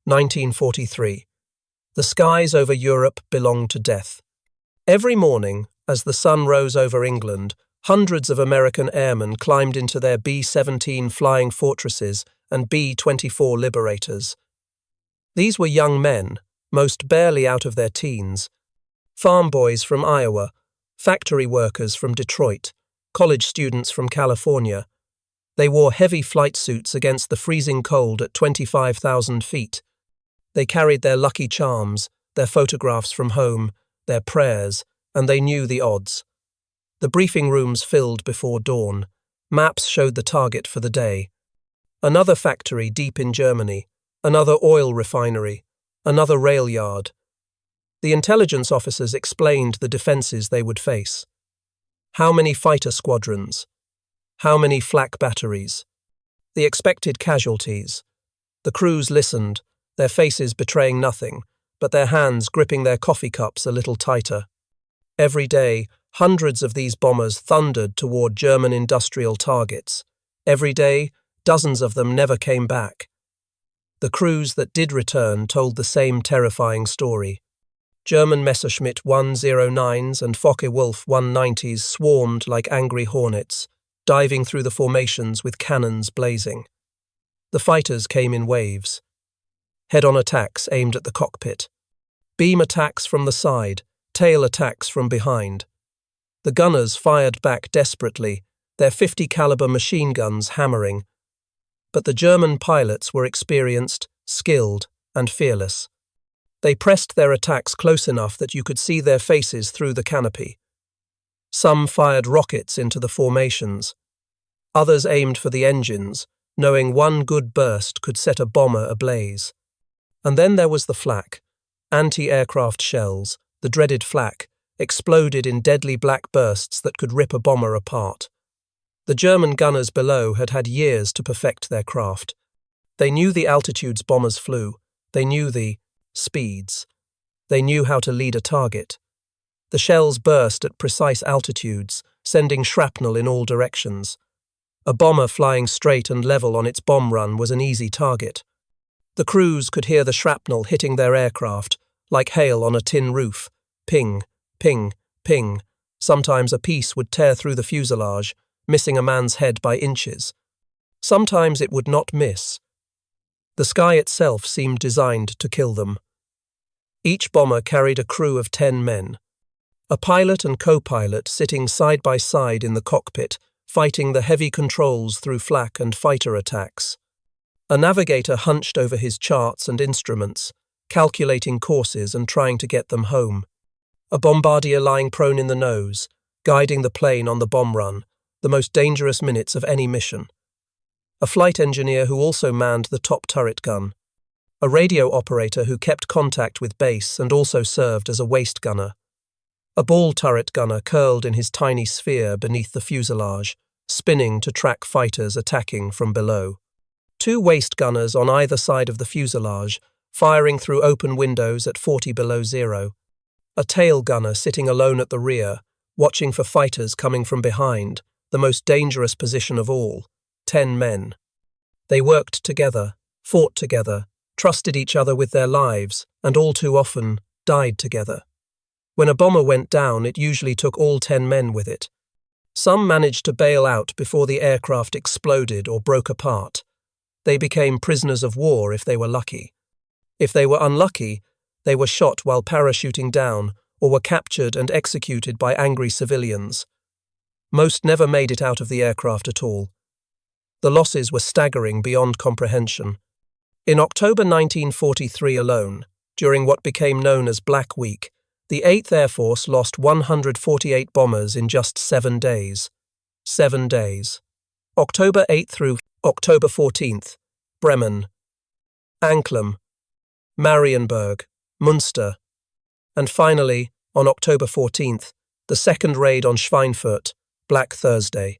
1943. The skies over Europe belong to death. Every morning, as the sun rose over England, hundreds of American airmen climbed into their B-17 Flying Fortresses and B-24 Liberators. These were young men, most barely out of their teens, farm boys from Iowa, factory workers from Detroit, college students from California. They wore heavy flight suits against the freezing cold at 25,000 feet. They carried their lucky charms, their photographs from home, their prayers, and they knew the odds. The briefing rooms filled before dawn. Maps showed the target for the day. Another factory deep in Germany, another oil refinery, another rail yard. The intelligence officers explained the defenses they would face. How many fighter squadrons? How many flak batteries? The expected casualties. The crews listened, their faces betraying nothing, but their hands gripping their coffee cups a little tighter. Every day, hundreds of these bombers thundered toward German industrial targets. Every day, dozens of them never came back. The crews that did return told the same terrifying story. German Messerschmitt 109s and Focke-Wulf 190s swarmed like angry hornets, diving through the formations with cannons blazing. The fighters came in waves. Head-on attacks aimed at the cockpit. Beam attacks from the side, tail attacks from behind. The gunners fired back desperately, their 50 caliber machine guns hammering. But the German pilots were experienced, skilled, and fearless. They pressed their attacks close enough that you could see their faces through the canopy. Some fired rockets into the formations. Others aimed for the engines, knowing one good burst could set a bomber ablaze. And then there was the flak. Anti-aircraft shells, the dreaded flak, exploded in deadly black bursts that could rip a bomber apart. The German gunners below had had years to perfect their craft. They knew the altitudes bombers flew. They knew the speeds. They knew how to lead a target. The shells burst at precise altitudes, sending shrapnel in all directions. A bomber flying straight and level on its bomb run was an easy target. The crews could hear the shrapnel hitting their aircraft, like hail on a tin roof. Ping, ping, ping. Sometimes a piece would tear through the fuselage, missing a man's head by inches. Sometimes it would not miss. The sky itself seemed designed to kill them. Each bomber carried a crew of 10 men. A pilot and co-pilot sitting side by side in the cockpit, fighting the heavy controls through flak and fighter attacks. A navigator hunched over his charts and instruments, calculating courses and trying to get them home. A bombardier lying prone in the nose, guiding the plane on the bomb run, the most dangerous minutes of any mission. A flight engineer who also manned the top turret gun. A radio operator who kept contact with base and also served as a waist gunner. A ball turret gunner curled in his tiny sphere beneath the fuselage, spinning to track fighters attacking from below. 2 waist gunners on either side of the fuselage, firing through open windows at 40 below zero. A tail gunner sitting alone at the rear, watching for fighters coming from behind, the most dangerous position of all, 10 men. They worked together, fought together, trusted each other with their lives, and all too often died together. When a bomber went down, it usually took all 10 men with it. Some managed to bail out before the aircraft exploded or broke apart. They became prisoners of war if they were lucky. If they were unlucky, they were shot while parachuting down or were captured and executed by angry civilians. Most never made it out of the aircraft at all. The losses were staggering beyond comprehension. In October 1943 alone, during what became known as Black Week, the 8th Air Force lost 148 bombers in just 7 days. 7 days. October 8th through October 14th, Bremen, Anklam, Marienburg, Münster, and finally, on October 14th, the second raid on Schweinfurt, Black Thursday.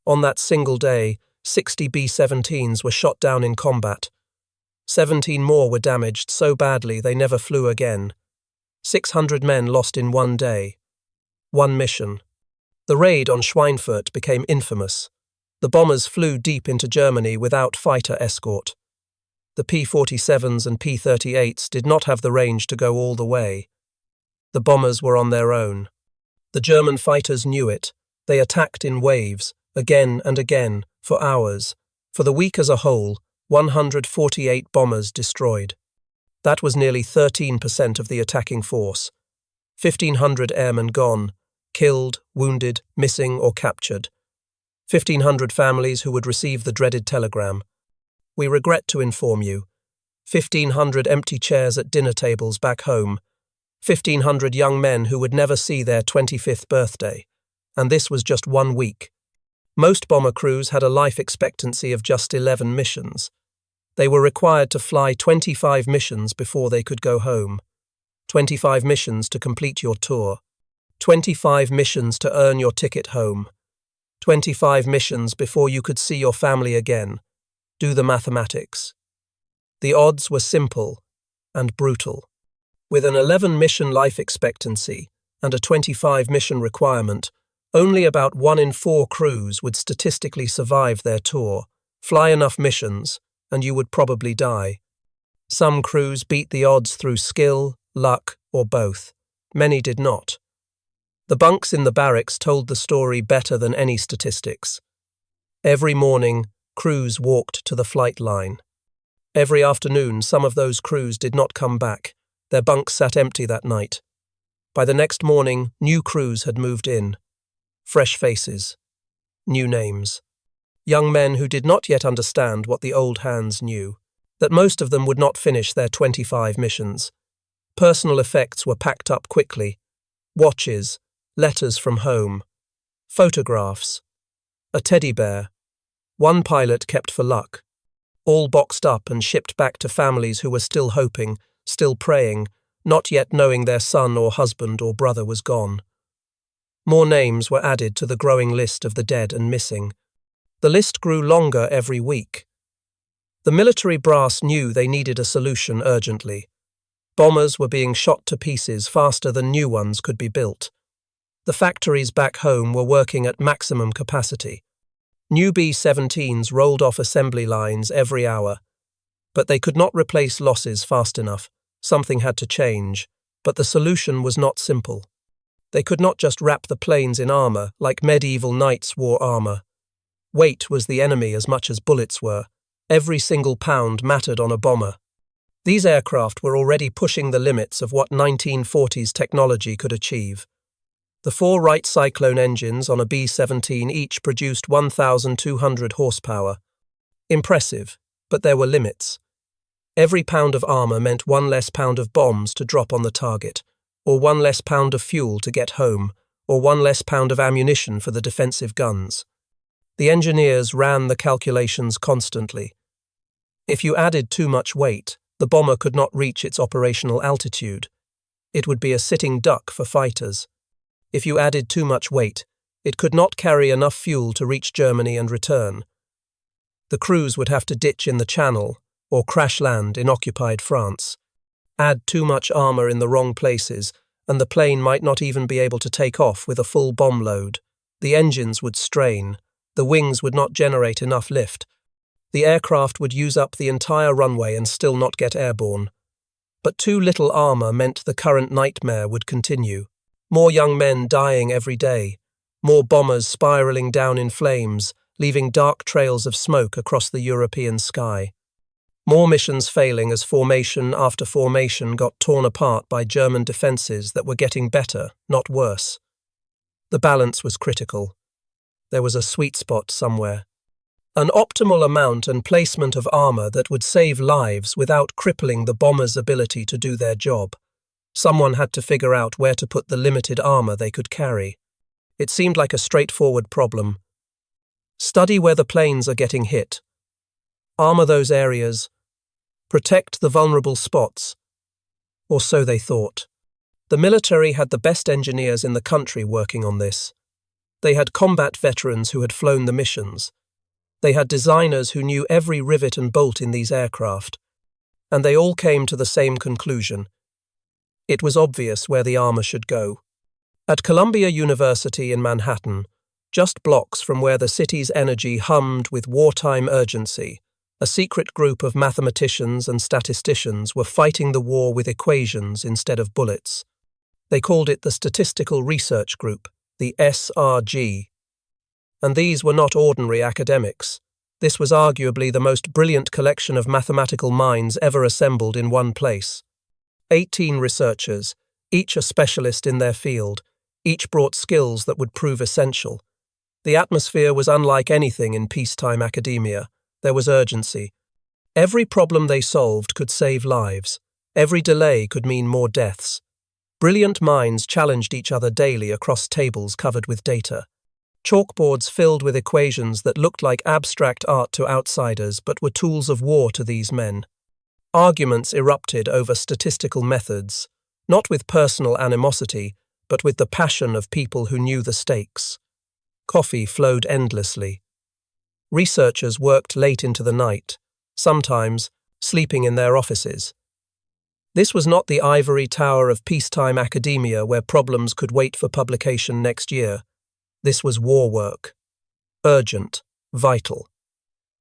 On that single day, 60 B-17s were shot down in combat. 17 more were damaged so badly they never flew again. 600 men lost in one day. One mission. The raid on Schweinfurt became infamous. The bombers flew deep into Germany without fighter escort. The P-47s and P-38s did not have the range to go all the way. The bombers were on their own. The German fighters knew it. They attacked in waves, again and again, for hours. For the week as a whole, 148 bombers destroyed. That was nearly 13% of the attacking force. 1,500 airmen gone, killed, wounded, missing or captured. 1,500 families who would receive the dreaded telegram. We regret to inform you. 1,500 empty chairs at dinner tables back home. 1,500 young men who would never see their 25th birthday. And this was just 1 week. Most bomber crews had a life expectancy of just 11 missions. They were required to fly 25 missions before they could go home. 25 missions to complete your tour. 25 missions to earn your ticket home. 25 missions before you could see your family again. Do the mathematics. The odds were simple and brutal. With an 11-mission life expectancy and a 25-mission requirement, only about 1 in 4 crews would statistically survive their tour. Fly enough missions, and you would probably die. Some crews beat the odds through skill, luck, or both. Many did not. The bunks in the barracks told the story better than any statistics. Every morning, crews walked to the flight line. Every afternoon, some of those crews did not come back. Their bunks sat empty that night. By the next morning, new crews had moved in. Fresh faces. New names. Young men who did not yet understand what the old hands knew, that most of them would not finish their 25 missions. Personal effects were packed up quickly. Watches, letters from home, photographs, a teddy bear, 1 pilot kept for luck, all boxed up and shipped back to families who were still hoping, still praying, not yet knowing their son or husband or brother was gone. More names were added to the growing list of the dead and missing. The list grew longer every week. The military brass knew they needed a solution urgently. Bombers were being shot to pieces faster than new ones could be built. The factories back home were working at maximum capacity. New B-17s rolled off assembly lines every hour. But they could not replace losses fast enough. Something had to change. But the solution was not simple. They could not just wrap the planes in armor like medieval knights wore armor. Weight was the enemy as much as bullets were. Every single pound mattered on a bomber. These aircraft were already pushing the limits of what 1940s technology could achieve. The 4 Wright Cyclone engines on a B-17 each produced 1,200 horsepower. Impressive, but there were limits. Every pound of armor meant 1 less pound of bombs to drop on the target, or 1 less pound of fuel to get home, or 1 less pound of ammunition for the defensive guns. The engineers ran the calculations constantly. If you added too much weight, the bomber could not reach its operational altitude. It would be a sitting duck for fighters. If you added too much weight, it could not carry enough fuel to reach Germany and return. The crews would have to ditch in the Channel or crash land in occupied France. Add too much armor in the wrong places, and the plane might not even be able to take off with a full bomb load. The engines would strain. The wings would not generate enough lift. The aircraft would use up the entire runway and still not get airborne. But too little armor meant the current nightmare would continue. More young men dying every day. More bombers spiraling down in flames, leaving dark trails of smoke across the European sky. More missions failing as formation after formation got torn apart by German defences that were getting better, not worse. The balance was critical. There was a sweet spot somewhere. An optimal amount and placement of armor that would save lives without crippling the bombers' ability to do their job. Someone had to figure out where to put the limited armor they could carry. It seemed like a straightforward problem. Study where the planes are getting hit. Armor those areas. Protect the vulnerable spots. Or so they thought. The military had the best engineers in the country working on this. They had combat veterans who had flown the missions. They had designers who knew every rivet and bolt in these aircraft. And they all came to the same conclusion. It was obvious where the armor should go. At Columbia University in Manhattan, just blocks from where the city's energy hummed with wartime urgency, A secret group of mathematicians and statisticians were fighting the war with equations instead of bullets. They called it the Statistical Research Group, the SRG. And these were not ordinary academics. This was arguably the most brilliant collection of mathematical minds ever assembled in one place. 18 researchers, each a specialist in their field, each brought skills that would prove essential. The atmosphere was unlike anything in peacetime academia. There was urgency. Every problem they solved could save lives. Every delay could mean more deaths. Brilliant minds challenged each other daily across tables covered with data. Chalkboards filled with equations that looked like abstract art to outsiders but were tools of war to these men. Arguments erupted over statistical methods, not with personal animosity, but with the passion of people who knew the stakes. Coffee flowed endlessly. Researchers worked late into the night, sometimes sleeping in their offices. This was not the ivory tower of peacetime academia where problems could wait for publication next year. This was war work. Urgent, vital,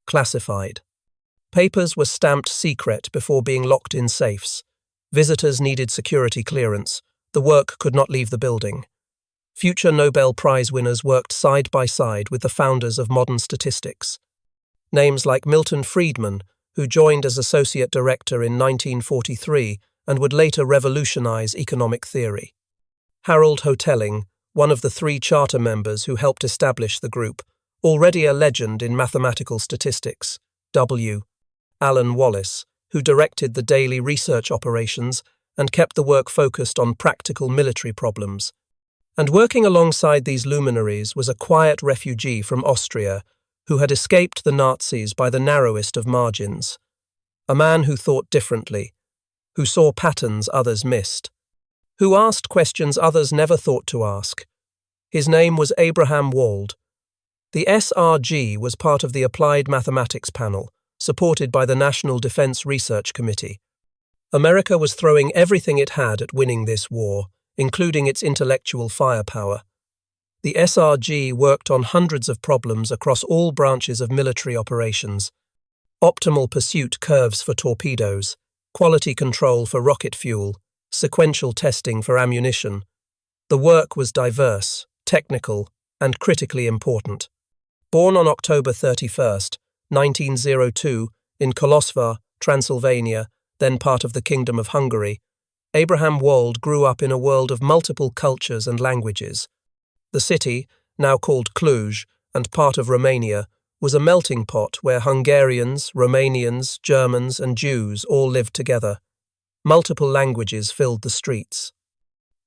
classified. Papers were stamped secret before being locked in safes. Visitors needed security clearance. The work could not leave the building. Future Nobel Prize winners worked side by side with the founders of modern statistics. Names like Milton Friedman, who joined as associate director in 1943 and would later revolutionize economic theory. Harold Hotelling, one of the 3 charter members who helped establish the group, already a legend in mathematical statistics. W. Alan Wallace, who directed the daily research operations and kept the work focused on practical military problems. And working alongside these luminaries was a quiet refugee from Austria who had escaped the Nazis by the narrowest of margins. A man who thought differently, who saw patterns others missed, who asked questions others never thought to ask. His name was Abraham Wald. The SRG was part of the Applied Mathematics Panel, supported by the National Defense Research Committee. America was throwing everything it had at winning this war, including its intellectual firepower. The SRG worked on hundreds of problems across all branches of military operations. Optimal pursuit curves for torpedoes, quality control for rocket fuel, sequential testing for ammunition. The work was diverse, technical, and critically important. Born on October 31, 1902, in Kolosvar, Transylvania, then part of the Kingdom of Hungary, Abraham Wald grew up in a world of multiple cultures and languages. The city, now called Cluj and part of Romania, was a melting pot where Hungarians, Romanians, Germans, and Jews all lived together. Multiple languages filled the streets.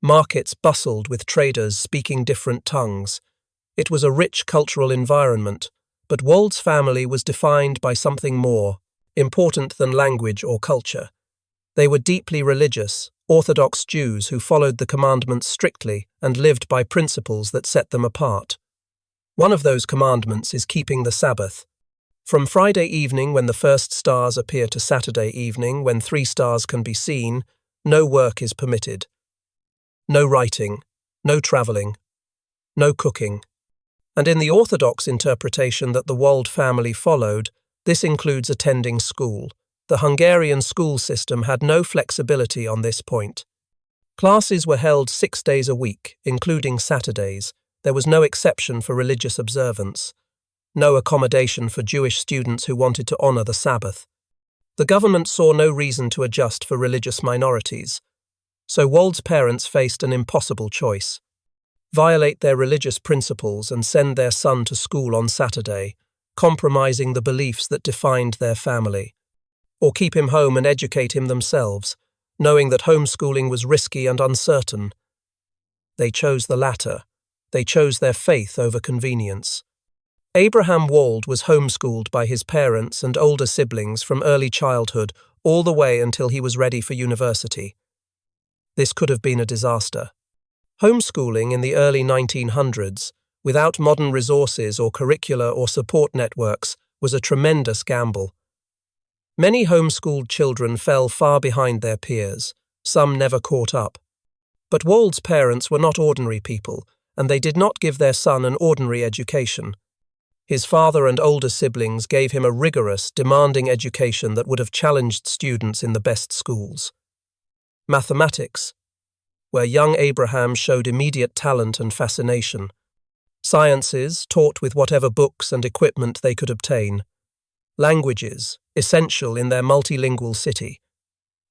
Markets bustled with traders speaking different tongues. It was a rich cultural environment, but Wald's family was defined by something more, important than language or culture. They were deeply religious, Orthodox Jews who followed the commandments strictly and lived by principles that set them apart. One of those commandments is keeping the Sabbath. From Friday evening when the first stars appear to Saturday evening when 3 stars can be seen, no work is permitted. No writing, no travelling, no cooking. And in the Orthodox interpretation that the Wald family followed, this includes attending school. The Hungarian school system had no flexibility on this point. Classes were held 6 days a week, including Saturdays. There was no exception for religious observance. No accommodation for Jewish students who wanted to honour the Sabbath. The government saw no reason to adjust for religious minorities. So Wald's parents faced an impossible choice. Violate their religious principles and send their son to school on Saturday, compromising the beliefs that defined their family. Or keep him home and educate him themselves, knowing that homeschooling was risky and uncertain. They chose the latter. They chose their faith over convenience. Abraham Wald was homeschooled by his parents and older siblings from early childhood all the way until he was ready for university. This could have been a disaster. Homeschooling in the early 1900s, without modern resources or curricular or support networks, was a tremendous gamble. Many homeschooled children fell far behind their peers. Some never caught up. But Wald's parents were not ordinary people, and they did not give their son an ordinary education. His father and older siblings gave him a rigorous, demanding education that would have challenged students in the best schools. Mathematics, where young Abraham showed immediate talent and fascination. Sciences, taught with whatever books and equipment they could obtain. Languages, essential in their multilingual city.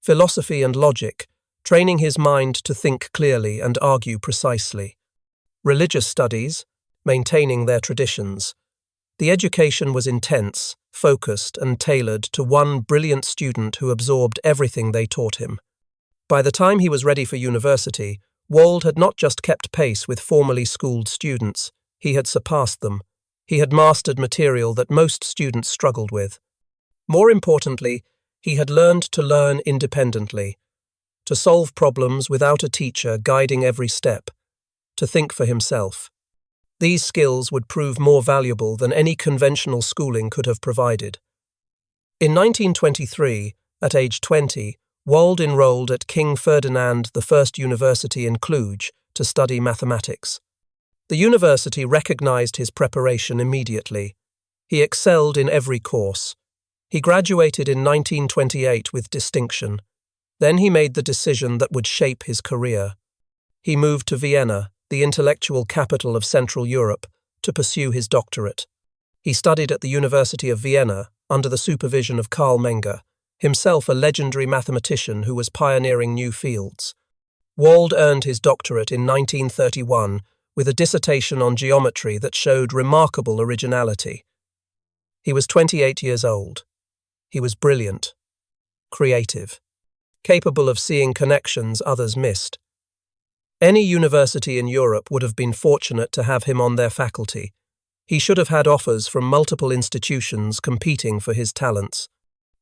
Philosophy and logic, training his mind to think clearly and argue precisely. Religious studies, maintaining their traditions. The education was intense, focused, and tailored to one brilliant student who absorbed everything they taught him. By the time he was ready for university, Wald had not just kept pace with formally schooled students, he had surpassed them. He had mastered material that most students struggled with. More importantly, he had learned to learn independently, to solve problems without a teacher guiding every step, to think for himself. These skills would prove more valuable than any conventional schooling could have provided. In 1923, at age 20, Wald enrolled at King Ferdinand I University in Cluj to study mathematics. The university recognized his preparation immediately. He excelled in every course. He graduated in 1928 with distinction. Then he made the decision that would shape his career. He moved to Vienna, the intellectual capital of Central Europe, to pursue his doctorate. He studied at the University of Vienna under the supervision of Carl Menger, himself a legendary mathematician who was pioneering new fields. Wald earned his doctorate in 1931 with a dissertation on geometry that showed remarkable originality. He was 28 years old. He was brilliant, creative, capable of seeing connections others missed. Any university in Europe would have been fortunate to have him on their faculty. He should have had offers from multiple institutions competing for his talents.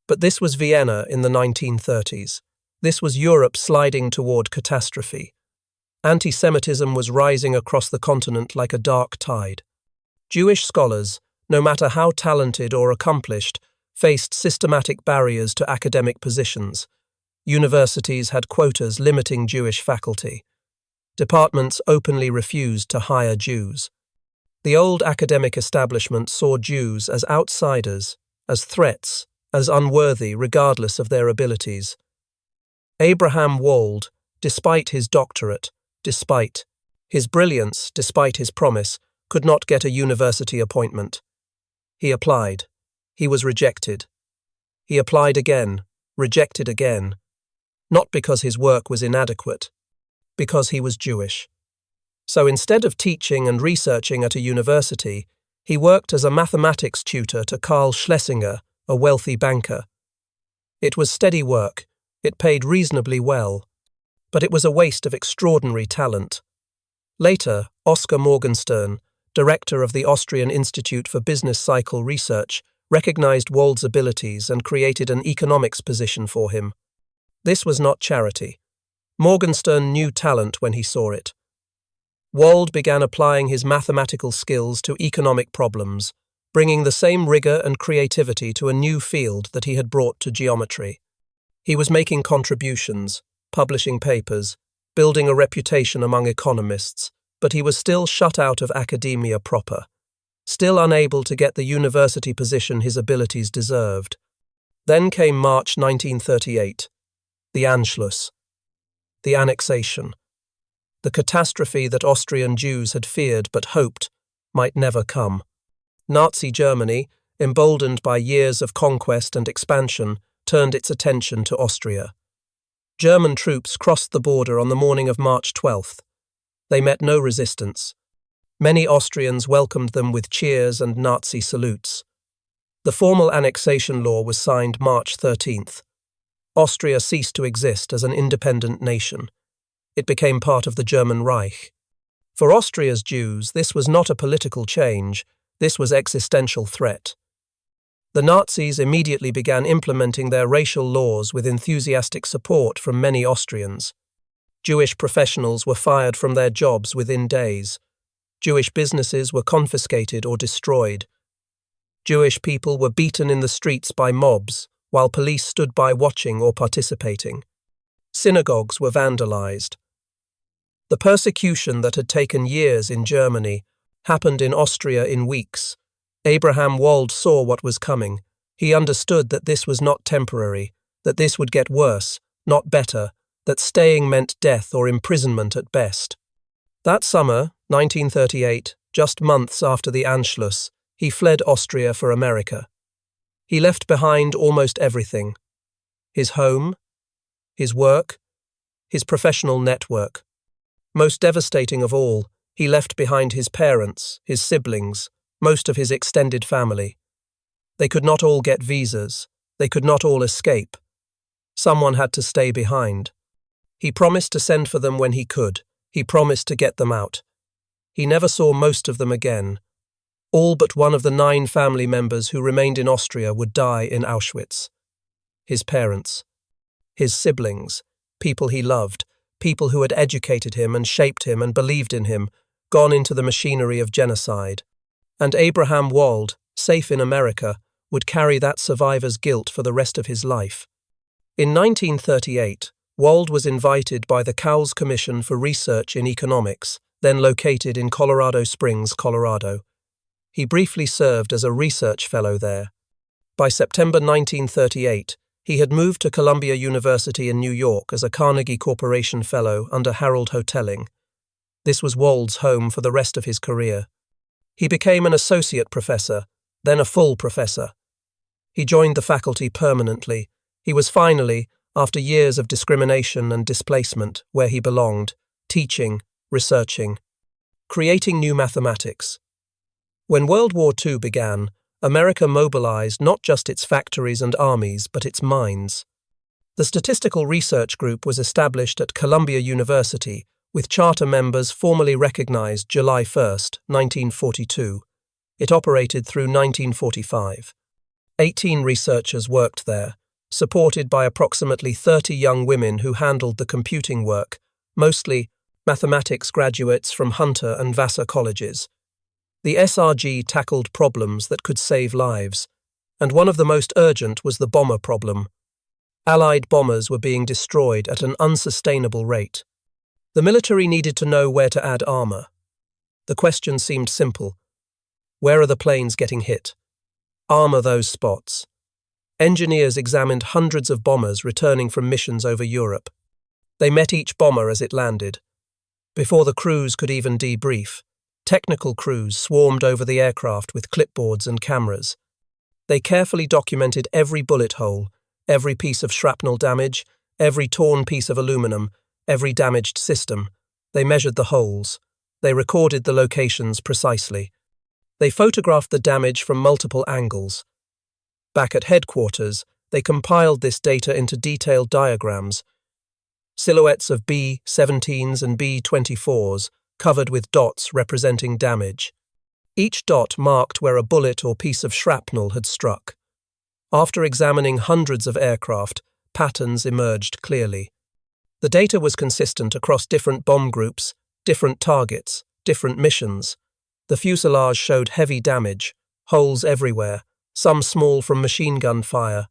But this was Vienna in the 1930s. This was Europe sliding toward catastrophe. Anti-Semitism was rising across the continent like a dark tide. Jewish scholars, no matter how talented or accomplished, faced systematic barriers to academic positions. Universities had quotas limiting Jewish faculty. Departments openly refused to hire Jews. The old academic establishment saw Jews as outsiders, as threats, as unworthy regardless of their abilities. Abraham Wald, despite his doctorate, despite his brilliance, despite his promise, could not get a university appointment. He applied. He was rejected. He applied again, rejected again. Not because his work was inadequate, because he was Jewish. So instead of teaching and researching at a university, he worked as a mathematics tutor to Karl Schlesinger, a wealthy banker. It was steady work, it paid reasonably well, but it was a waste of extraordinary talent. Later, Oskar Morgenstern, director of the Austrian Institute for Business Cycle Research, recognized Wald's abilities and created an economics position for him. This was not charity. Morgenstern knew talent when he saw it. Wald began applying his mathematical skills to economic problems, bringing the same rigor and creativity to a new field that he had brought to geometry. He was making contributions, publishing papers, building a reputation among economists, but he was still shut out of academia proper, still unable to get the university position his abilities deserved. Then came March 1938, the Anschluss, the annexation, the catastrophe that Austrian Jews had feared but hoped might never come. Nazi Germany, emboldened by years of conquest and expansion, turned its attention to Austria. German troops crossed the border on the morning of March 12th. They met no resistance. Many Austrians welcomed them with cheers and Nazi salutes. The formal annexation law was signed March 13th. Austria ceased to exist as an independent nation. It became part of the German Reich. For Austria's Jews, this was not a political change, this was existential threat. The Nazis immediately began implementing their racial laws with enthusiastic support from many Austrians. Jewish professionals were fired from their jobs within days. Jewish businesses were confiscated or destroyed. Jewish people were beaten in the streets by mobs, while police stood by watching or participating. Synagogues were vandalized. The persecution that had taken years in Germany happened in Austria in weeks. Abraham Wald saw what was coming. He understood that this was not temporary, that this would get worse, not better, that staying meant death or imprisonment at best. That summer, 1938, just months after the Anschluss, he fled Austria for America. He left behind almost everything: his home, his work, his professional network. Most devastating of all, he left behind his parents, his siblings, most of his extended family. They could not all get visas. They could not all escape. Someone had to stay behind. He promised to send for them when he could. He promised to get them out. He never saw most of them again. All but one of the 9 family members who remained in Austria would die in Auschwitz. His parents, his siblings, people he loved, people who had educated him and shaped him and believed in him, gone into the machinery of genocide. And Abraham Wald, safe in America, would carry that survivor's guilt for the rest of his life. In 1938, Wald was invited by the Cowles Commission for Research in Economics, then located in Colorado Springs, Colorado. He briefly served as a research fellow there. By September 1938, he had moved to Columbia University in New York as a Carnegie Corporation Fellow under Harold Hotelling. This was Wald's home for the rest of his career. He became an associate professor, then a full professor. He joined the faculty permanently. He was finally, after years of discrimination and displacement, where he belonged, teaching, researching, creating new mathematics. When World War II began, America mobilized not just its factories and armies, but its minds. The Statistical Research Group was established at Columbia University, with charter members formally recognized July 1, 1942. It operated through 1945. 18 researchers worked there, supported by approximately 30 young women who handled the computing work, mostly mathematics graduates from Hunter and Vassar colleges. The SRG tackled problems that could save lives, and one of the most urgent was the bomber problem. Allied bombers were being destroyed at an unsustainable rate. The military needed to know where to add armor. The question seemed simple. Where are the planes getting hit? Armor those spots. Engineers examined hundreds of bombers returning from missions over Europe. They met each bomber as it landed. Before the crews could even debrief, technical crews swarmed over the aircraft with clipboards and cameras. They carefully documented every bullet hole, every piece of shrapnel damage, every torn piece of aluminum, every damaged system. They measured the holes. They recorded the locations precisely. They photographed the damage from multiple angles. Back at headquarters, they compiled this data into detailed diagrams. Silhouettes of B-17s and B-24s, covered with dots representing damage. Each dot marked where a bullet or piece of shrapnel had struck. After examining hundreds of aircraft, patterns emerged clearly. The data was consistent across different bomb groups, different targets, different missions. The fuselage showed heavy damage, holes everywhere, some small from machine gun fire,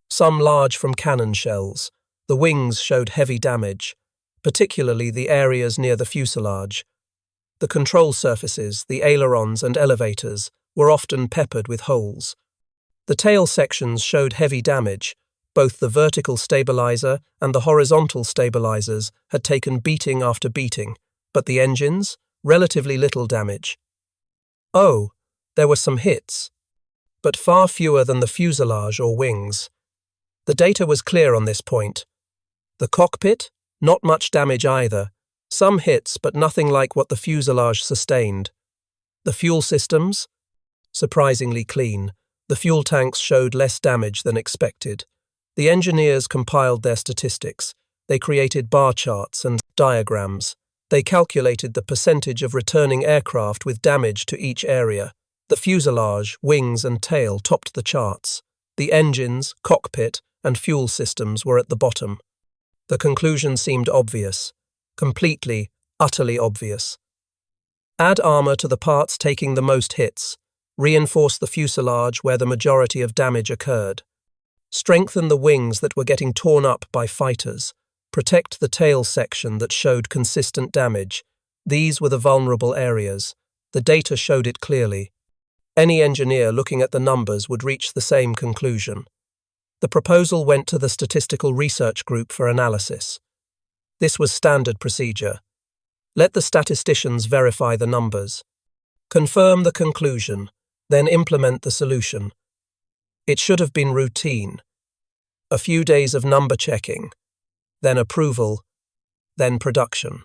some large from cannon shells. The wings showed heavy damage, particularly the areas near the fuselage. The control surfaces, the ailerons and elevators, were often peppered with holes. The tail sections showed heavy damage. Both the vertical stabilizer and the horizontal stabilizers had taken beating after beating, but the engines, relatively little damage. Oh, there were some hits, but far fewer than the fuselage or wings. The data was clear on this point. The cockpit, not much damage either. Some hits, but nothing like what the fuselage sustained. The fuel systems? Surprisingly clean. The fuel tanks showed less damage than expected. The engineers compiled their statistics. They created bar charts and diagrams. They calculated the percentage of returning aircraft with damage to each area. The fuselage, wings and tail topped the charts. The engines, cockpit, and fuel systems were at the bottom. The conclusion seemed obvious. Completely, utterly obvious. Add armor to the parts taking the most hits. Reinforce the fuselage where the majority of damage occurred. Strengthen the wings that were getting torn up by fighters. Protect the tail section that showed consistent damage. These were the vulnerable areas. The data showed it clearly. Any engineer looking at the numbers would reach the same conclusion. The proposal went to the Statistical Research Group for analysis. This was standard procedure. Let the statisticians verify the numbers. Confirm the conclusion, then implement the solution. It should have been routine. A few days of number checking, then approval, then production.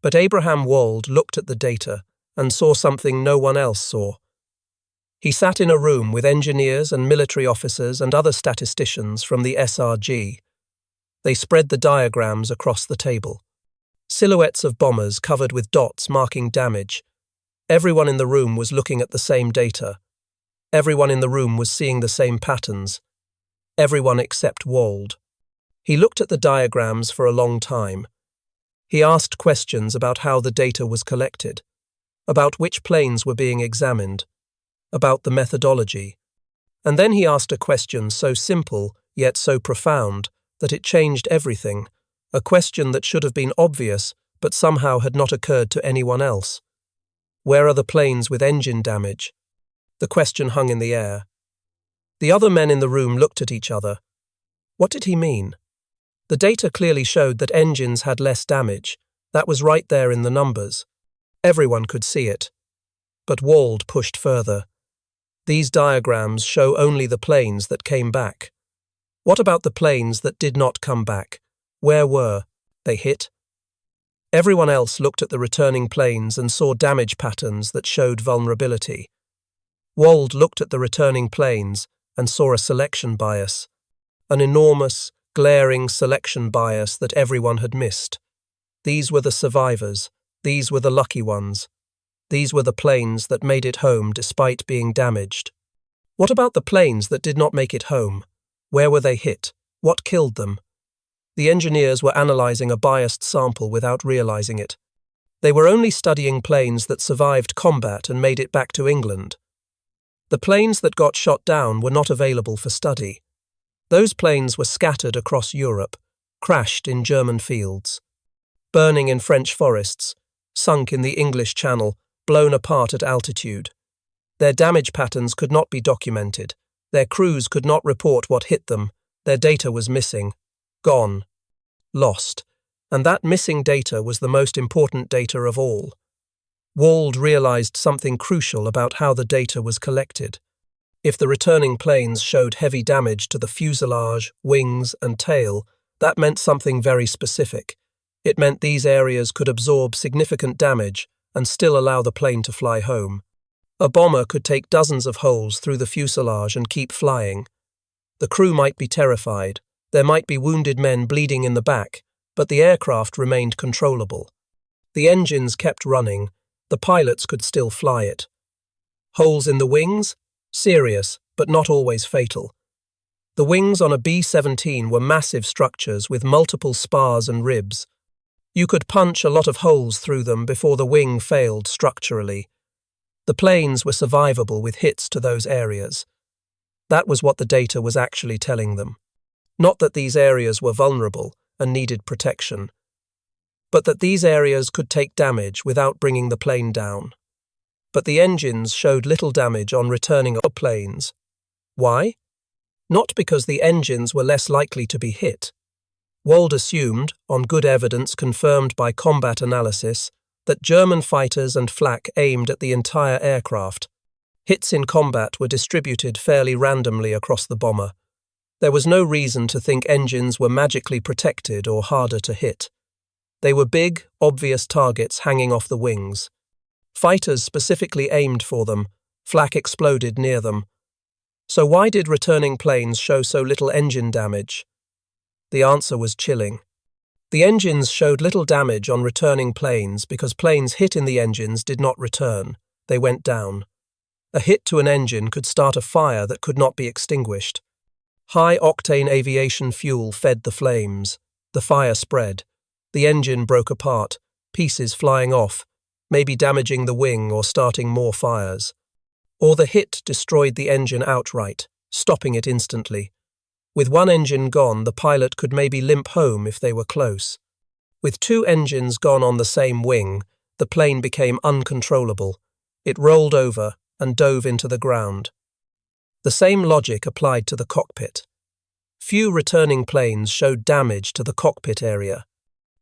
But Abraham Wald looked at the data and saw something no one else saw. He sat in a room with engineers and military officers and other statisticians from the SRG. They spread the diagrams across the table. Silhouettes of bombers covered with dots marking damage. Everyone in the room was looking at the same data. Everyone in the room was seeing the same patterns. Everyone except Wald. He looked at the diagrams for a long time. He asked questions about how the data was collected, about which planes were being examined, about the methodology. And then he asked a question so simple, yet so profound, that it changed everything, a question that should have been obvious, but somehow had not occurred to anyone else. Where are the planes with engine damage? The question hung in the air. The other men in the room looked at each other. What did he mean? The data clearly showed that engines had less damage. That was right there in the numbers. Everyone could see it. But Wald pushed further. These diagrams show only the planes that came back. What about the planes that did not come back? Where were they hit? Everyone else looked at the returning planes and saw damage patterns that showed vulnerability. Wald looked at the returning planes and saw a selection bias, an enormous, glaring selection bias that everyone had missed. These were the survivors. These were the lucky ones. These were the planes that made it home despite being damaged. What about the planes that did not make it home? Where were they hit? What killed them? The engineers were analyzing a biased sample without realizing it. They were only studying planes that survived combat and made it back to England. The planes that got shot down were not available for study. Those planes were scattered across Europe, crashed in German fields, burning in French forests, sunk in the English Channel, blown apart at altitude. Their damage patterns could not be documented. Their crews could not report what hit them. Their data was missing, gone, lost. And that missing data was the most important data of all. Wald realized something crucial about how the data was collected. If the returning planes showed heavy damage to the fuselage, wings, and tail, that meant something very specific. It meant these areas could absorb significant damage and still allow the plane to fly home. A bomber could take dozens of holes through the fuselage and keep flying. The crew might be terrified. There might be wounded men bleeding in the back, but the aircraft remained controllable. The engines kept running. The pilots could still fly it. Holes in the wings? Serious, but not always fatal. The wings on a B-17 were massive structures with multiple spars and ribs. You could punch a lot of holes through them before the wing failed structurally. The planes were survivable with hits to those areas. That was what the data was actually telling them. Not that these areas were vulnerable and needed protection, but that these areas could take damage without bringing the plane down. But the engines showed little damage on returning planes. Why? Not because the engines were less likely to be hit. Wald assumed, on good evidence confirmed by combat analysis, that German fighters and flak aimed at the entire aircraft. Hits in combat were distributed fairly randomly across the bomber. There was no reason to think engines were magically protected or harder to hit. They were big, obvious targets hanging off the wings. Fighters specifically aimed for them. Flak exploded near them. So why did returning planes show so little engine damage? The answer was chilling. The engines showed little damage on returning planes because planes hit in the engines did not return. They went down. A hit to an engine could start a fire that could not be extinguished. High-octane aviation fuel fed the flames. The fire spread. The engine broke apart, pieces flying off, maybe damaging the wing or starting more fires. Or the hit destroyed the engine outright, stopping it instantly. With one engine gone, the pilot could maybe limp home if they were close. With two engines gone on the same wing, the plane became uncontrollable. It rolled over and dove into the ground. The same logic applied to the cockpit. Few returning planes showed damage to the cockpit area.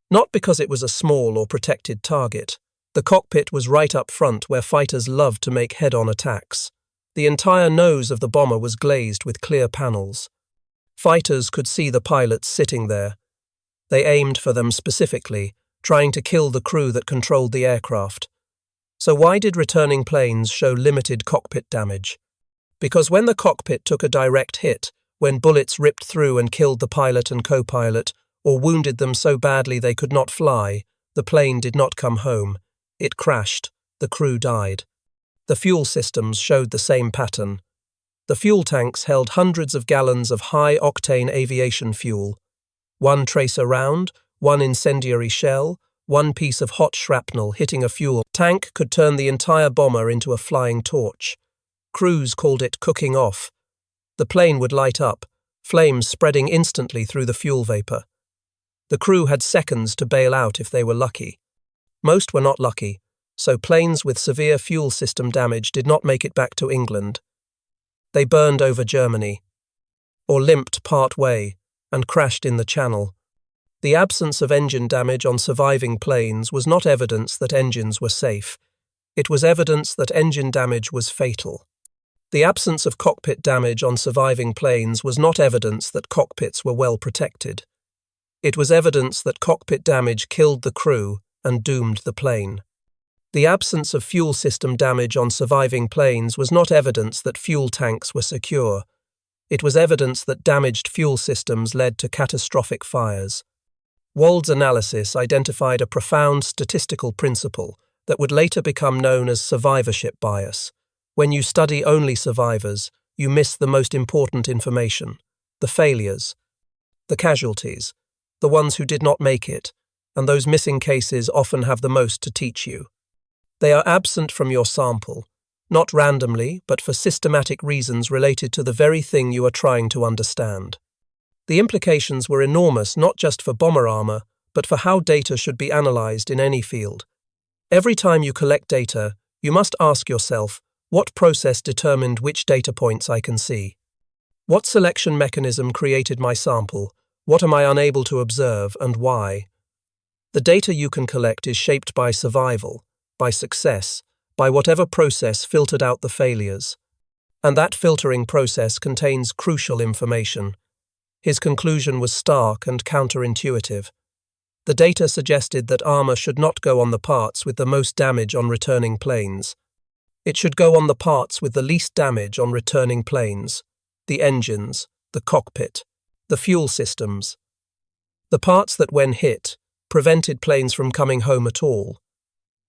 Not because it was a small or protected target. The cockpit was right up front where fighters loved to make head-on attacks. The entire nose of the bomber was glazed with clear panels. Fighters could see the pilots sitting there. They aimed for them specifically, trying to kill the crew that controlled the aircraft. So why did returning planes show limited cockpit damage? Because when the cockpit took a direct hit, when bullets ripped through and killed the pilot and co-pilot, or wounded them so badly they could not fly, the plane did not come home. It crashed. The crew died. The fuel systems showed the same pattern. The fuel tanks held hundreds of gallons of high-octane aviation fuel. One tracer round, one incendiary shell, one piece of hot shrapnel hitting a fuel tank could turn the entire bomber into a flying torch. Crews called it cooking off. The plane would light up, flames spreading instantly through the fuel vapor. The crew had seconds to bail out if they were lucky. Most were not lucky, so planes with severe fuel system damage did not make it back to England. They burned over Germany, or limped part way and crashed in the Channel. The absence of engine damage on surviving planes was not evidence that engines were safe. It was evidence that engine damage was fatal. The absence of cockpit damage on surviving planes was not evidence that cockpits were well protected. It was evidence that cockpit damage killed the crew and doomed the plane. The absence of fuel system damage on surviving planes was not evidence that fuel tanks were secure. It was evidence that damaged fuel systems led to catastrophic fires. Wald's analysis identified a profound statistical principle that would later become known as survivorship bias. When you study only survivors, you miss the most important information: the failures, the casualties, the ones who did not make it, and those missing cases often have the most to teach you. They are absent from your sample, not randomly, but for systematic reasons related to the very thing you are trying to understand. The implications were enormous not just for bomber armor, but for how data should be analyzed in any field. Every time you collect data, you must ask yourself, what process determined which data points I can see? What selection mechanism created my sample? What am I unable to observe, and why? The data you can collect is shaped by survival, by success, by whatever process filtered out the failures. And that filtering process contains crucial information. His conclusion was stark and counterintuitive. The data suggested that armor should not go on the parts with the most damage on returning planes. It should go on the parts with the least damage on returning planes: the engines, the cockpit, the fuel systems. The parts that, when hit, prevented planes from coming home at all.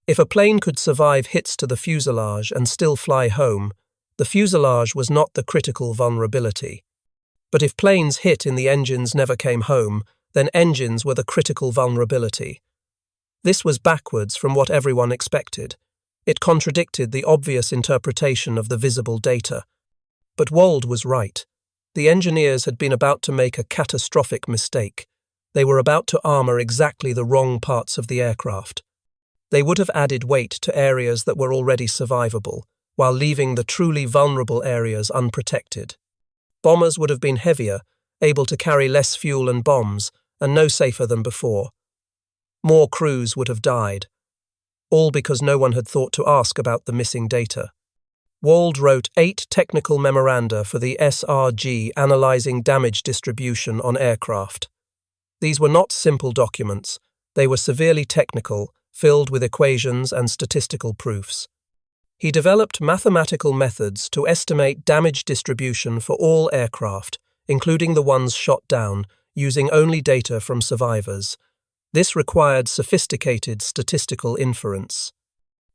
If a plane could survive hits to the fuselage and still fly home, the fuselage was not the critical vulnerability. But if planes hit in the engines never came home, then engines were the critical vulnerability. This was backwards from what everyone expected. It contradicted the obvious interpretation of the visible data. But Wald was right. The engineers had been about to make a catastrophic mistake. They were about to armor exactly the wrong parts of the aircraft. They would have added weight to areas that were already survivable, while leaving the truly vulnerable areas unprotected. Bombers would have been heavier, able to carry less fuel and bombs, and no safer than before. More crews would have died, all because no one had thought to ask about the missing data. Wald wrote 8 technical memoranda for the SRG analyzing damage distribution on aircraft. These were not simple documents. They were severely technical, filled with equations and statistical proofs. He developed mathematical methods to estimate damage distribution for all aircraft, including the ones shot down, using only data from survivors. This required sophisticated statistical inference.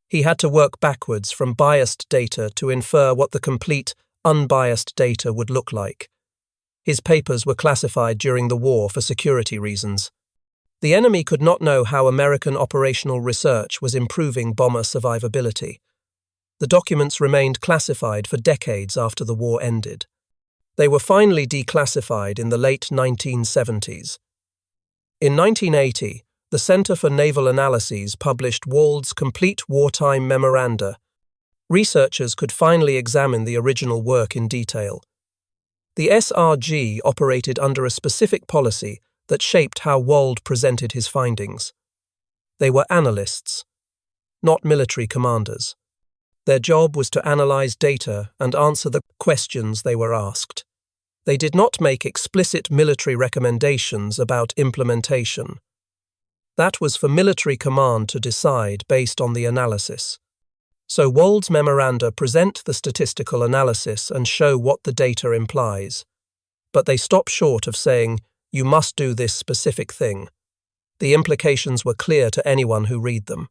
He had to work backwards from biased data to infer what the complete, unbiased data would look like. His papers were classified during the war for security reasons. The enemy could not know how American operational research was improving bomber survivability. The documents remained classified for decades after the war ended. They were finally declassified in the late 1970s. In 1980, the Center for Naval Analyses published Wald's complete wartime memoranda. Researchers could finally examine the original work in detail. The SRG operated under a specific policy that shaped how Wald presented his findings. They were analysts, not military commanders. Their job was to analyze data and answer the questions they were asked. They did not make explicit military recommendations about implementation. That was for military command to decide based on the analysis. So Wald's memoranda present the statistical analysis and show what the data implies. But they stop short of saying, you must do this specific thing. The implications were clear to anyone who read them.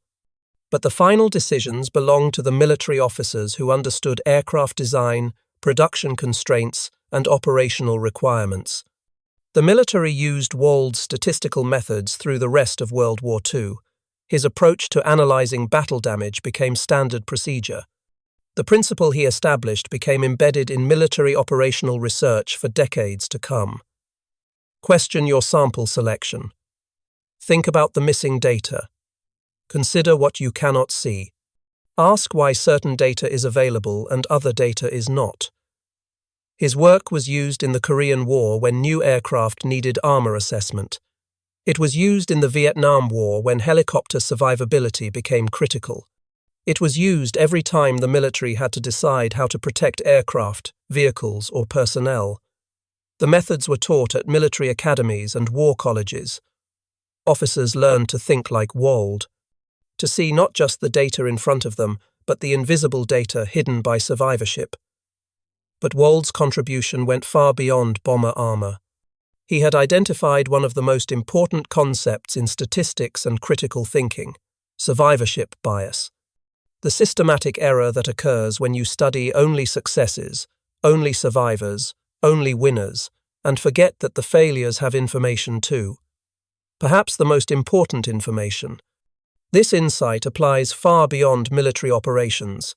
But the final decisions belonged to the military officers who understood aircraft design, production constraints, and operational requirements. The military used Wald's statistical methods through the rest of World War II. His approach to analyzing battle damage became standard procedure. The principle he established became embedded in military operational research for decades to come. Question your sample selection. Think about the missing data. Consider what you cannot see. Ask why certain data is available and other data is not. His work was used in the Korean War when new aircraft needed armor assessment. It was used in the Vietnam War when helicopter survivability became critical. It was used every time the military had to decide how to protect aircraft, vehicles, or personnel. The methods were taught at military academies and war colleges. Officers learned to think like Wald, to see not just the data in front of them, but the invisible data hidden by survivorship. But Wald's contribution went far beyond bomber armor. He had identified one of the most important concepts in statistics and critical thinking, survivorship bias. The systematic error that occurs when you study only successes, only survivors, only winners, and forget that the failures have information too. Perhaps the most important information. This insight applies far beyond military operations.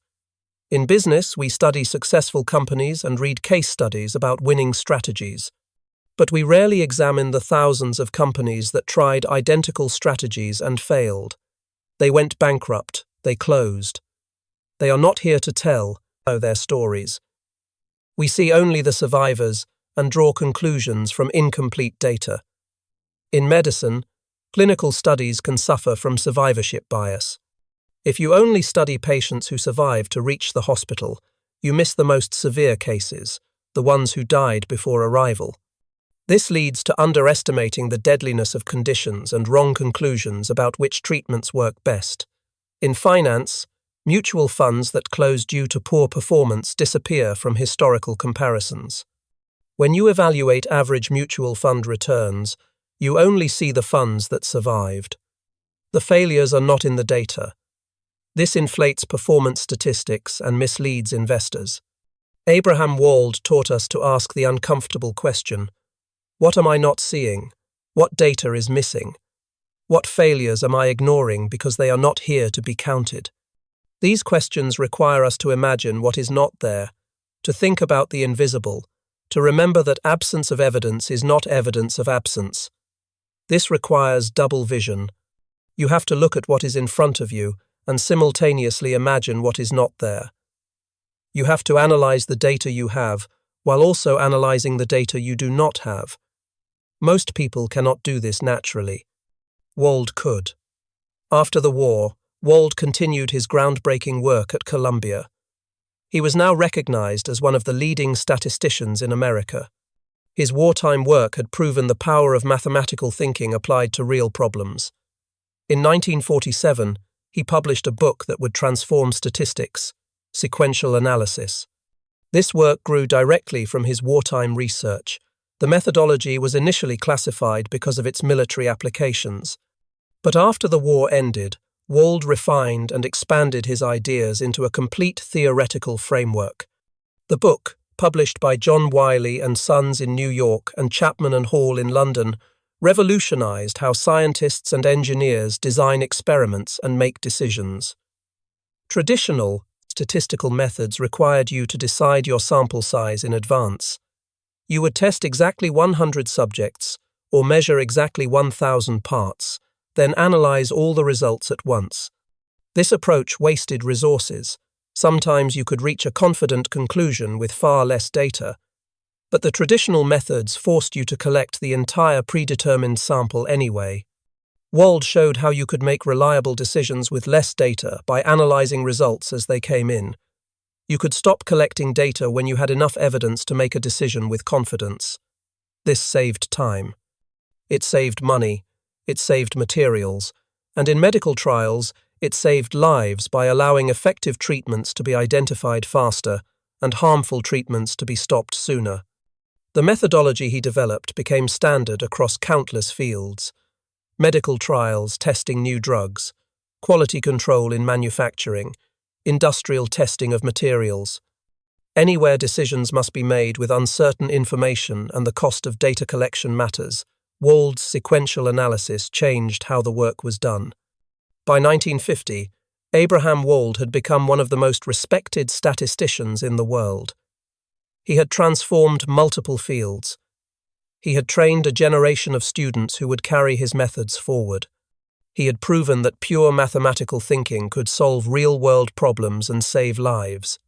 In business, we study successful companies and read case studies about winning strategies. But we rarely examine the thousands of companies that tried identical strategies and failed. They went bankrupt, they closed. They are not here to tell their stories. We see only the survivors and draw conclusions from incomplete data. In medicine, clinical studies can suffer from survivorship bias. If you only study patients who survive to reach the hospital, you miss the most severe cases, the ones who died before arrival. This leads to underestimating the deadliness of conditions and wrong conclusions about which treatments work best. In finance, mutual funds that close due to poor performance disappear from historical comparisons. When you evaluate average mutual fund returns, you only see the funds that survived. The failures are not in the data. This inflates performance statistics and misleads investors. Abraham Wald taught us to ask the uncomfortable question: what am I not seeing? What data is missing? What failures am I ignoring because they are not here to be counted? These questions require us to imagine what is not there, to think about the invisible, to remember that absence of evidence is not evidence of absence. This requires double vision. You have to look at what is in front of you and simultaneously imagine what is not there. You have to analyze the data you have while also analyzing the data you do not have. Most people cannot do this naturally. Wald could. After the war, Wald continued his groundbreaking work at Columbia. He was now recognized as one of the leading statisticians in America. His wartime work had proven the power of mathematical thinking applied to real problems. In 1947, he published a book that would transform statistics, Sequential Analysis. This work grew directly from his wartime research. The methodology was initially classified because of its military applications. But after the war ended, Wald refined and expanded his ideas into a complete theoretical framework. The book, published by John Wiley and Sons in New York and Chapman and Hall in London, revolutionized how scientists and engineers design experiments and make decisions. Traditional statistical methods required you to decide your sample size in advance. You would test exactly 100 subjects or measure exactly 1,000 parts, then analyze all the results at once. This approach wasted resources. Sometimes you could reach a confident conclusion with far less data, but the traditional methods forced you to collect the entire predetermined sample anyway. Wald showed how you could make reliable decisions with less data by analyzing results as they came in. You could stop collecting data when you had enough evidence to make a decision with confidence. This saved time. It saved money. It saved materials. And in medical trials, it saved lives by allowing effective treatments to be identified faster and harmful treatments to be stopped sooner. The methodology he developed became standard across countless fields: medical trials testing new drugs, quality control in manufacturing, industrial testing of materials. Anywhere decisions must be made with uncertain information and the cost of data collection matters, Wald's sequential analysis changed how the work was done. By 1950, Abraham Wald had become one of the most respected statisticians in the world. He had transformed multiple fields. He had trained a generation of students who would carry his methods forward. He had proven that pure mathematical thinking could solve real-world problems and save lives.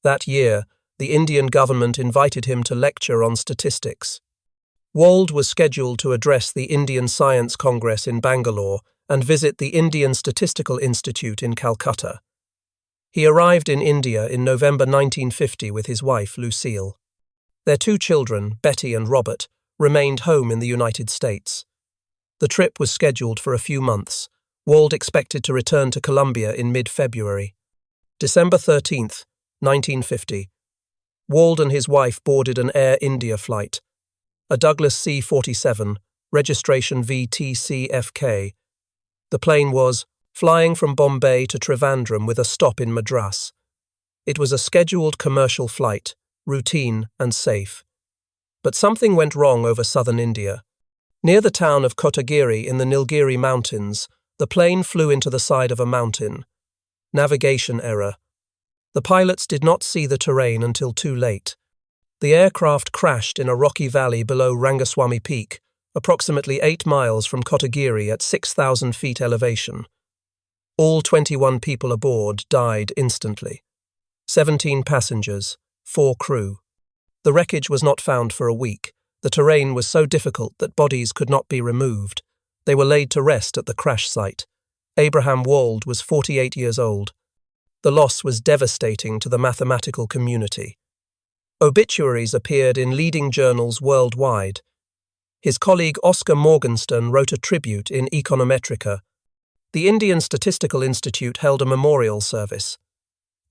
That year, the Indian government invited him to lecture on statistics. Wald was scheduled to address the Indian Science Congress in Bangalore and visit the Indian Statistical Institute in Calcutta. He arrived in India in November 1950 with his wife, Lucille. Their two children, Betty and Robert, remained home in the United States. The trip was scheduled for a few months. Wald expected to return to Colombia in mid-February. December 13, 1950. Wald and his wife boarded an Air India flight, a Douglas C-47, registration VTCFK. The plane was flying from Bombay to Trivandrum with a stop in Madras. It was a scheduled commercial flight, routine and safe. But something went wrong over southern India. Near the town of Kotagiri in the Nilgiri Mountains, the plane flew into the side of a mountain. Navigation error. The pilots did not see the terrain until too late. The aircraft crashed in a rocky valley below Rangaswamy Peak, approximately 8 miles from Kotagiri at 6,000 feet elevation. All 21 people aboard died instantly. 17 passengers, 4 crew. The wreckage was not found for a week. The terrain was so difficult that bodies could not be removed. They were laid to rest at the crash site. Abraham Wald was 48 years old. The loss was devastating to the mathematical community. Obituaries appeared in leading journals worldwide. His colleague Oscar Morgenstern wrote a tribute in Econometrica. The Indian Statistical Institute held a memorial service.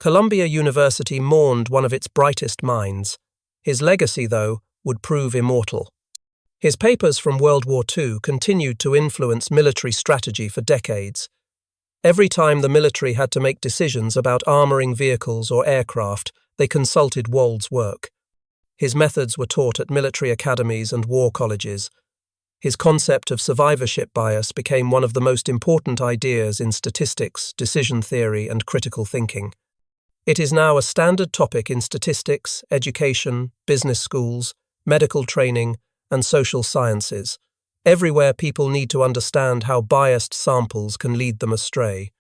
Columbia University mourned one of its brightest minds. His legacy, though, would prove immortal. His papers from World War II continued to influence military strategy for decades. Every time the military had to make decisions about armoring vehicles or aircraft, they consulted Wald's work. His methods were taught at military academies and war colleges. His concept of survivorship bias became one of the most important ideas in statistics, decision theory, and critical thinking. It is now a standard topic in statistics, education, business schools, medical training, and social sciences. Everywhere people need to understand how biased samples can lead them astray.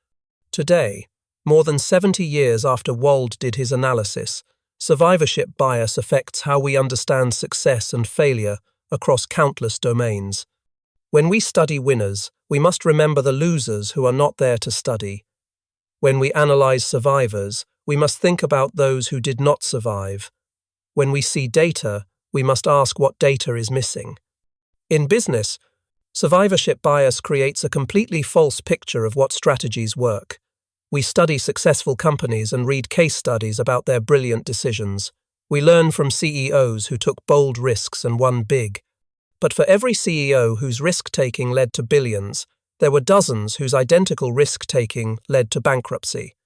Today, more than 70 years after Wald did his analysis, survivorship bias affects how we understand success and failure across countless domains. When we study winners, we must remember the losers who are not there to study. When we analyze survivors, we must think about those who did not survive. When we see data, we must ask what data is missing. In business, survivorship bias creates a completely false picture of what strategies work. We study successful companies and read case studies about their brilliant decisions. We learn from CEOs who took bold risks and won big. But for every CEO whose risk-taking led to billions, there were dozens whose identical risk-taking led to bankruptcy.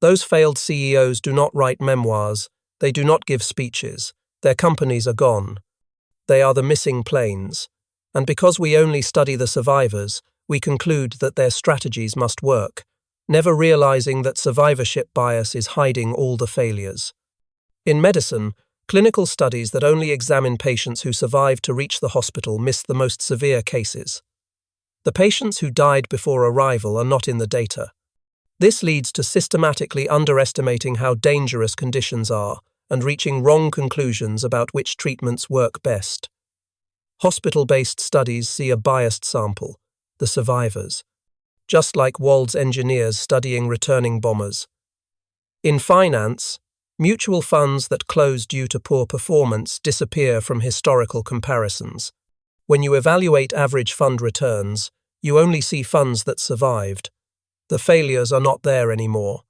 Those failed CEOs do not write memoirs. They do not give speeches. Their companies are gone. They are the missing planes. And because we only study the survivors, we conclude that their strategies must work, never realizing that survivorship bias is hiding all the failures. In medicine, clinical studies that only examine patients who survived to reach the hospital miss the most severe cases. The patients who died before arrival are not in the data. This leads to systematically underestimating how dangerous conditions are and reaching wrong conclusions about which treatments work best. Hospital-based studies see a biased sample, the survivors, just like Wald's engineers studying returning bombers. In finance, mutual funds that close due to poor performance disappear from historical comparisons. When you evaluate average fund returns, you only see funds that survived. The failures are not there anymore.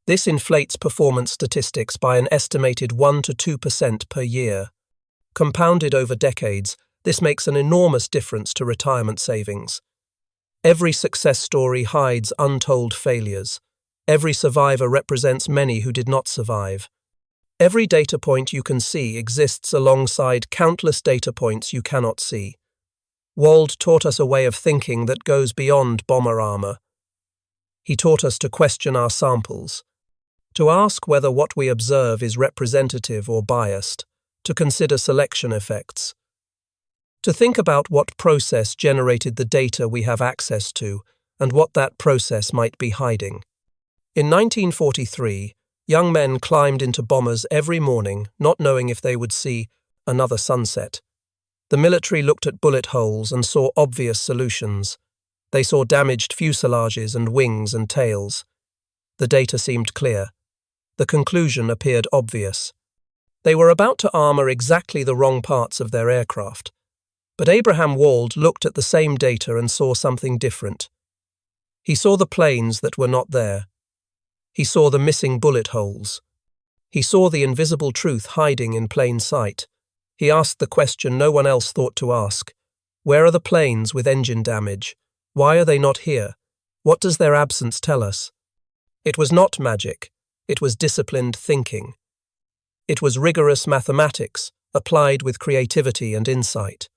This inflates performance statistics by an estimated 1 to 2% per year. Compounded over decades, this makes an enormous difference to retirement savings. Every success story hides untold failures. Every survivor represents many who did not survive. Every data point you can see exists alongside countless data points you cannot see. Wald taught us a way of thinking that goes beyond bomber armor. He taught us to question our samples, to ask whether what we observe is representative or biased, to consider selection effects, to think about what process generated the data we have access to and what that process might be hiding. In 1943, young men climbed into bombers every morning, not knowing if they would see another sunset. The military looked at bullet holes and saw obvious solutions. They saw damaged fuselages and wings and tails. The data seemed clear. The conclusion appeared obvious. They were about to armor exactly the wrong parts of their aircraft. But Abraham Wald looked at the same data and saw something different. He saw the planes that were not there. He saw the missing bullet holes. He saw the invisible truth hiding in plain sight. He asked the question no one else thought to ask. Where are the planes with engine damage? Why are they not here? What does their absence tell us? It was not magic. It was disciplined thinking. It was rigorous mathematics, applied with creativity and insight.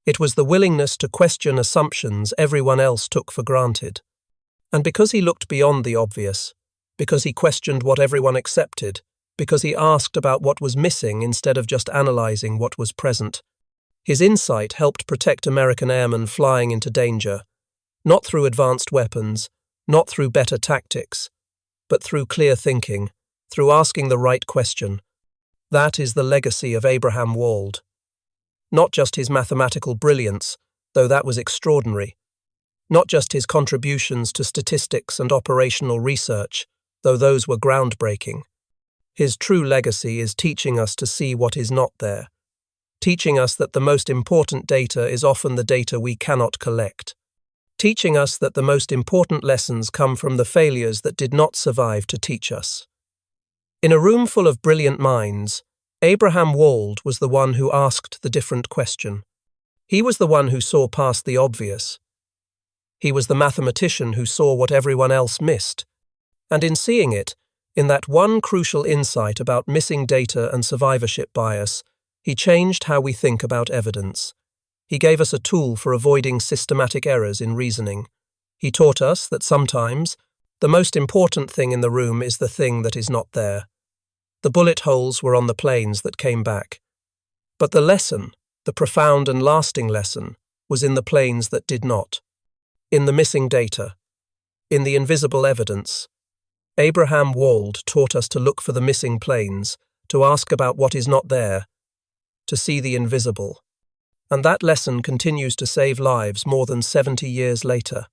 It was the willingness to question assumptions everyone else took for granted. And because he looked beyond the obvious, because he questioned what everyone accepted, because he asked about what was missing instead of just analyzing what was present, his insight helped protect American airmen flying into danger, not through advanced weapons, not through better tactics, but through clear thinking, through asking the right question. That is the legacy of Abraham Wald. Not just his mathematical brilliance, though that was extraordinary. Not just his contributions to statistics and operational research, though those were groundbreaking. His true legacy is teaching us to see what is not there, teaching us that the most important data is often the data we cannot collect, teaching us that the most important lessons come from the failures that did not survive to teach us. In a room full of brilliant minds, Abraham Wald was the one who asked the different question. He was the one who saw past the obvious. He was the mathematician who saw what everyone else missed. And in seeing it, in that one crucial insight about missing data and survivorship bias, he changed how we think about evidence. He gave us a tool for avoiding systematic errors in reasoning. He taught us that sometimes the most important thing in the room is the thing that is not there. The bullet holes were on the planes that came back. But the lesson, the profound and lasting lesson, was in the planes that did not. In the missing data. In the invisible evidence. Abraham Wald taught us to look for the missing planes, to ask about what is not there, to see the invisible. And that lesson continues to save lives more than 70 years later.